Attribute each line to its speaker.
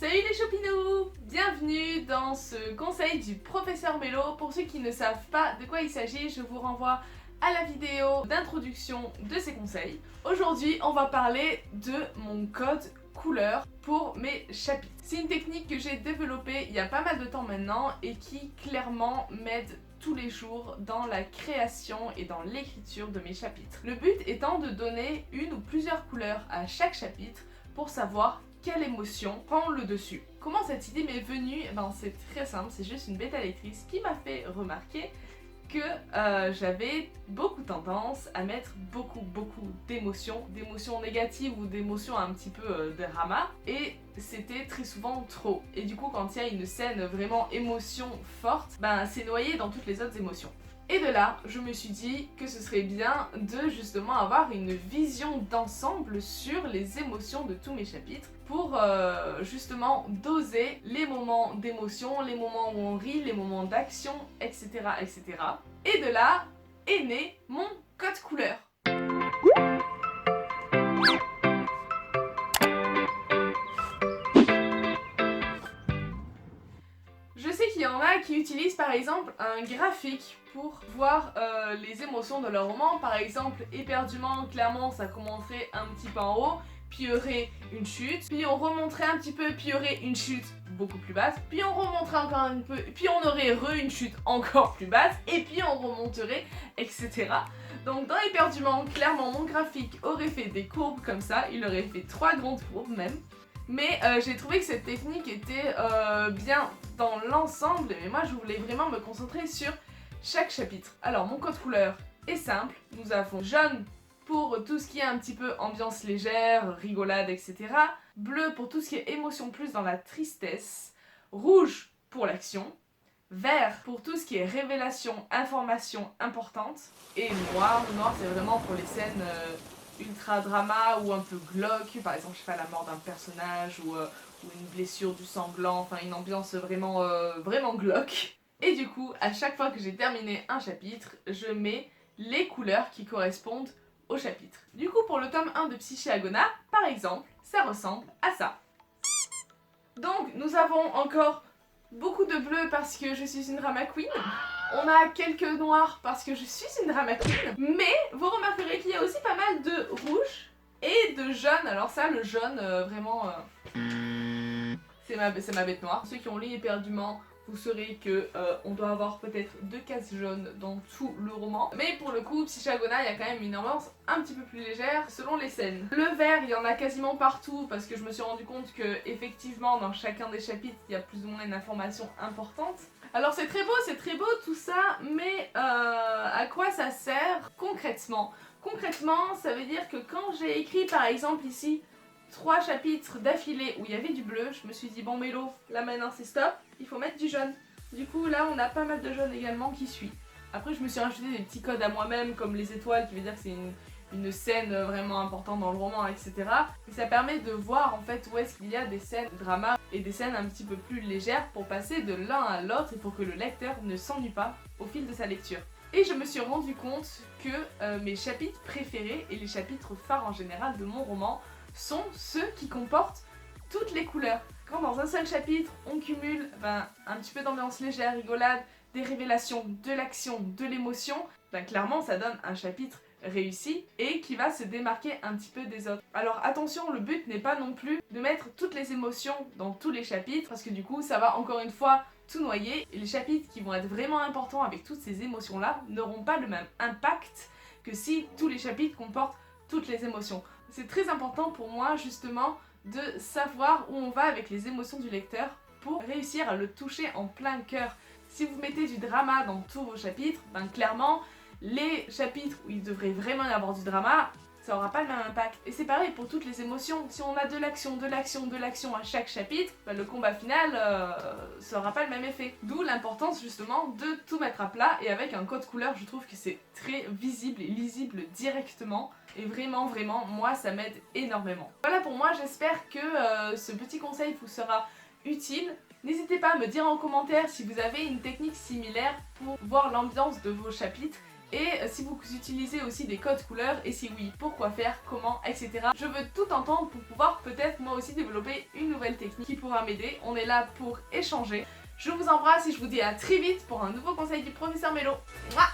Speaker 1: Salut les chopinous! Bienvenue dans ce conseil du professeur Mélo. Pour ceux qui ne savent pas de quoi il s'agit, je vous renvoie à la vidéo d'introduction de ces conseils. Aujourd'hui, on va parler de mon code couleur pour mes chapitres. C'est une technique que j'ai développée il y a pas mal de temps maintenant et qui clairement m'aide tous les jours dans la création et dans l'écriture de mes chapitres. Le but étant de donner une ou plusieurs couleurs à chaque chapitre pour savoir quelle émotion prend le dessus. Comment cette idée m'est venue? C'est très simple, c'est juste une bêta lectrice qui m'a fait remarquer que j'avais beaucoup tendance à mettre beaucoup d'émotions négatives ou d'émotions un petit peu drama, et c'était très souvent trop. Et du coup quand il y a une scène vraiment émotion forte, c'est noyé dans toutes les autres émotions. Et de là, je me suis dit que ce serait bien de justement avoir une vision d'ensemble sur les émotions de tous mes chapitres pour justement doser les moments d'émotion, les moments où on rit, les moments d'action, etc., etc. Et de là est né mon code couleur. Je sais qu'il y en a qui utilisent par exemple un graphique pour voir les émotions de leur roman. Par exemple, éperdument, clairement ça commencerait un petit peu en haut, puis il y aurait une chute, puis on remonterait un petit peu, puis il y aurait une chute beaucoup plus basse, puis on remonterait encore un peu, puis on aurait une chute encore plus basse, et puis on remonterait, etc. Donc dans éperdument, clairement mon graphique aurait fait des courbes comme ça, il aurait fait 3 grandes courbes même. Mais j'ai trouvé que cette technique était bien dans l'ensemble, mais moi je voulais vraiment me concentrer sur chaque chapitre. Alors mon code couleur est simple, nous avons jaune pour tout ce qui est un petit peu ambiance légère, rigolade, etc. Bleu pour tout ce qui est émotion plus dans la tristesse, rouge pour l'action, vert pour tout ce qui est révélation, information importante, et noir c'est vraiment pour les scènes ultra drama ou un peu glauque, par exemple je sais pas, la mort d'un personnage ou une blessure du sanglant, enfin une ambiance vraiment glauque. Et du coup, à chaque fois que j'ai terminé un chapitre, je mets les couleurs qui correspondent au chapitre. Du coup, pour le tome 1 de Psyché Agona, par exemple, ça ressemble à ça. Donc, nous avons encore beaucoup de bleu parce que je suis une drama queen. On a quelques noirs parce que je suis une drama queen. Mais vous remarquerez qu'il y a aussi pas mal de rouge et de jaune. Alors ça, le jaune, vraiment, c'est ma bête noire. Ceux qui ont lu éperdument, vous saurez que on doit avoir peut-être 2 cases jaunes dans tout le roman. Mais pour le coup, Psyché Agona, il y a quand même une ambiance un petit peu plus légère selon les scènes. Le vert, il y en a quasiment partout parce que je me suis rendu compte que effectivement dans chacun des chapitres, il y a plus ou moins une information importante. Alors c'est très beau tout ça, mais à quoi ça sert concrètement? Concrètement, ça veut dire que quand j'ai écrit par exemple ici 3 chapitres d'affilée où il y avait du bleu, je me suis dit bon Mélo, là maintenant c'est stop, il faut mettre du jaune. Du coup là on a pas mal de jaune également qui suit. Après je me suis rajouté des petits codes à moi-même comme les étoiles qui veut dire que c'est une scène vraiment importante dans le roman, etc. Et ça permet de voir en fait où est-ce qu'il y a des scènes drama et des scènes un petit peu plus légères pour passer de l'un à l'autre et pour que le lecteur ne s'ennuie pas au fil de sa lecture. Et je me suis rendu compte que mes chapitres préférés et les chapitres phares en général de mon roman sont ceux qui comportent toutes les couleurs. Quand dans un seul chapitre on cumule un petit peu d'ambiance légère, rigolade, des révélations, de l'action, de l'émotion, clairement ça donne un chapitre réussi et qui va se démarquer un petit peu des autres. Alors attention, le but n'est pas non plus de mettre toutes les émotions dans tous les chapitres parce que du coup ça va encore une fois tout noyer et les chapitres qui vont être vraiment importants avec toutes ces émotions là n'auront pas le même impact que si tous les chapitres comportent toutes les émotions. C'est très important pour moi justement de savoir où on va avec les émotions du lecteur pour réussir à le toucher en plein cœur. Si vous mettez du drama dans tous vos chapitres, clairement les chapitres où il devrait vraiment y avoir du drama, ça aura pas le même impact. Et c'est pareil pour toutes les émotions. Si on a de l'action à chaque chapitre, le combat final, ça aura pas le même effet. D'où l'importance justement de tout mettre à plat, et avec un code couleur, je trouve que c'est très visible et lisible directement. Et vraiment, moi ça m'aide énormément. Voilà pour moi, j'espère que ce petit conseil vous sera utile. N'hésitez pas à me dire en commentaire si vous avez une technique similaire pour voir l'ambiance de vos chapitres Et si vous utilisez aussi des codes couleurs, et si oui, pourquoi faire, comment, etc. Je veux tout entendre pour pouvoir peut-être moi aussi développer une nouvelle technique qui pourra m'aider. On est là pour échanger. Je vous embrasse et je vous dis à très vite pour un nouveau conseil du professeur Mélo. Mouah.